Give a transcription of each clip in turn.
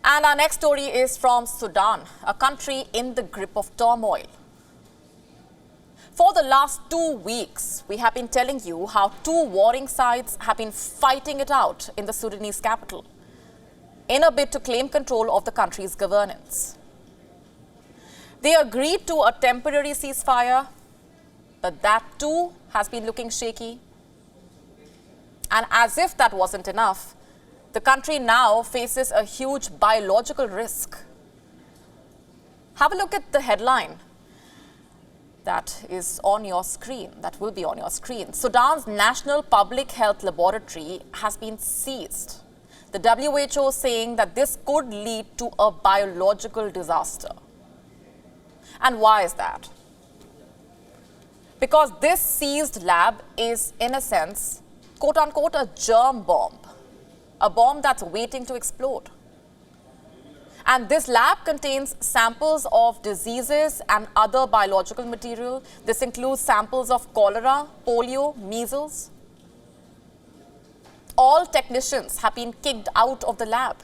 And our next story is from Sudan, a country in the grip of turmoil. For the last 2 weeks, we have been telling you how two warring sides have been fighting it out in the Sudanese capital in a bid to claim control of the country's governance. They agreed to a temporary ceasefire, but that too has been looking shaky. And as if that wasn't enough, the country now faces a huge biological risk. Have a look at the headline that is on your screen, that will be on your screen. Sudan's National Public Health Laboratory has been seized. The WHO saying that this could lead to a biological disaster. And why is that? Because this seized lab is, in a sense, quote-unquote, a germ bomb. A bomb that's waiting to explode. And this lab contains samples of diseases and other biological material. This includes samples of cholera, polio, measles. All technicians have been kicked out of the lab.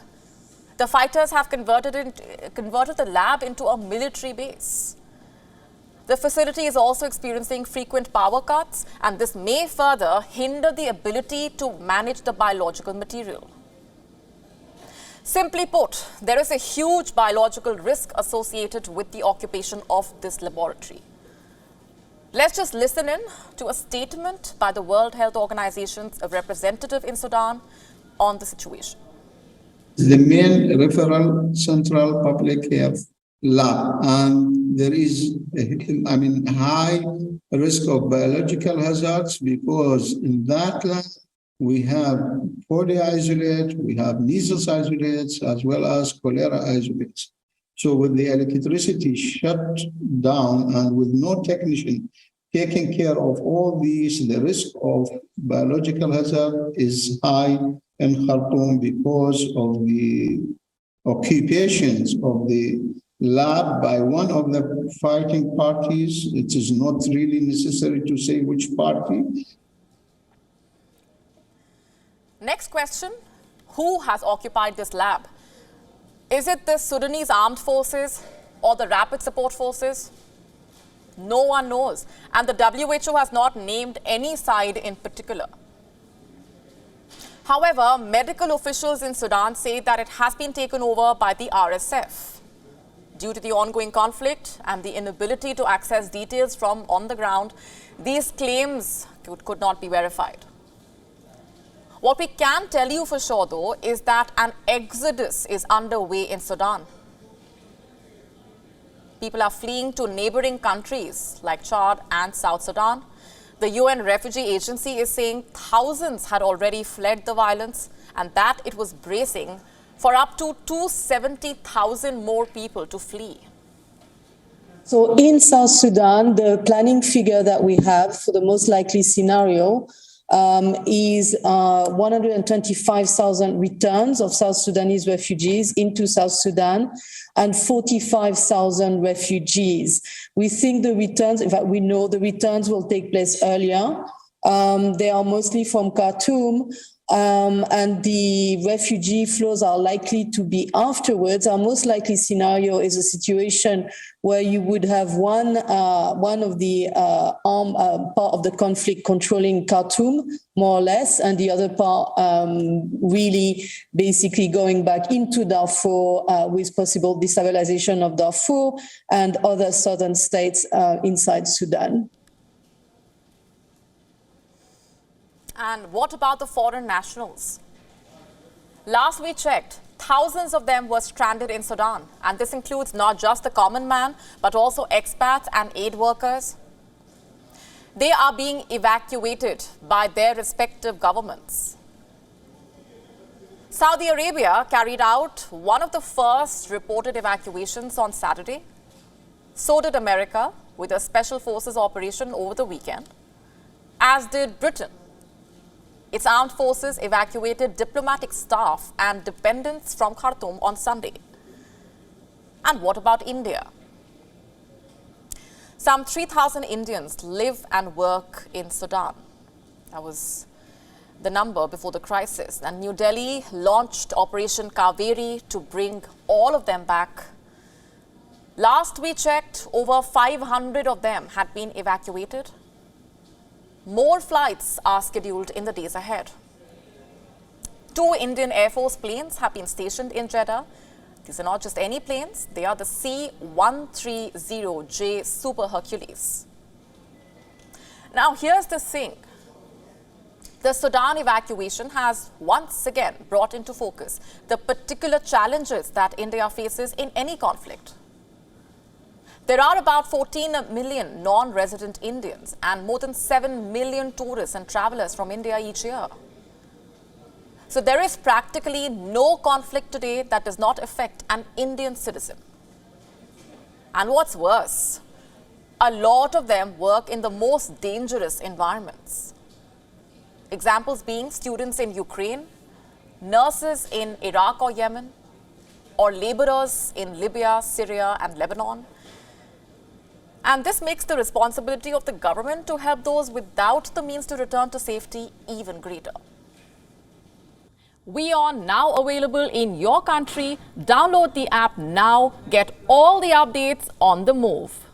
The fighters have converted the lab into a military base. The facility is also experiencing frequent power cuts, and this may further hinder the ability to manage the biological material. Simply put, there is a huge biological risk associated with the occupation of this laboratory. Let's just listen in to a statement by the World Health Organization's representative in Sudan on the situation. The main referral central public health lab, and there is high risk of biological hazards because in that lab we have polio isolate, we have measles isolates, as well as cholera isolates. So with the electricity shut down and with no technician taking care of all these, the risk of biological hazard is high in Khartoum because of the occupations of the lab by one of the fighting parties. It is not really necessary to say which party. Next question, who has occupied this lab? Is it the Sudanese armed forces or the rapid support forces? No one knows. And the WHO has not named any side in particular. However, medical officials in Sudan say that it has been taken over by the RSF. Due to the ongoing conflict and the inability to access details from on the ground, these claims could not be verified. What we can tell you for sure, though, is that an exodus is underway in Sudan. People are fleeing to neighboring countries like Chad and South Sudan. The UN Refugee Agency is saying thousands had already fled the violence and that it was bracing for up to 270,000 more people to flee. So in South Sudan, the planning figure that we have for the most likely scenario is 125,000 returns of South Sudanese refugees into South Sudan and 45,000 refugees. We think the returns, in fact, we know the returns will take place earlier. They are mostly from Khartoum. And the refugee flows are likely to be afterwards. Our most likely scenario is a situation where you would have one of the part of the conflict controlling Khartoum, more or less, and the other part really basically going back into Darfur with possible destabilization of Darfur and other southern states inside Sudan. And what about the foreign nationals? Last we checked, thousands of them were stranded in Sudan. And this includes not just the common man, but also expats and aid workers. They are being evacuated by their respective governments. Saudi Arabia carried out one of the first reported evacuations on Saturday. So did America with a special forces operation over the weekend, as did Britain. Its armed forces evacuated diplomatic staff and dependents from Khartoum on Sunday. And what about India? Some 3,000 Indians live and work in Sudan. That was the number before the crisis. And New Delhi launched Operation Kaveri to bring all of them back. Last we checked, over 500 of them had been evacuated. More flights are scheduled in the days ahead. 2 Indian Air Force planes have been stationed in Jeddah. These are not just any planes, they are the C-130J Super Hercules. Now here's the thing. The Sudan evacuation has once again brought into focus the particular challenges that India faces in any conflict. There are about 14 million non-resident Indians and more than 7 million tourists and travelers from India each year. So there is practically no conflict today that does not affect an Indian citizen. And what's worse, a lot of them work in the most dangerous environments. Examples being students in Ukraine, nurses in Iraq or Yemen, or laborers in Libya, Syria, and Lebanon. And this makes the responsibility of the government to help those without the means to return to safety even greater. WION now available in your country. Download the app now. Get all the updates on the move.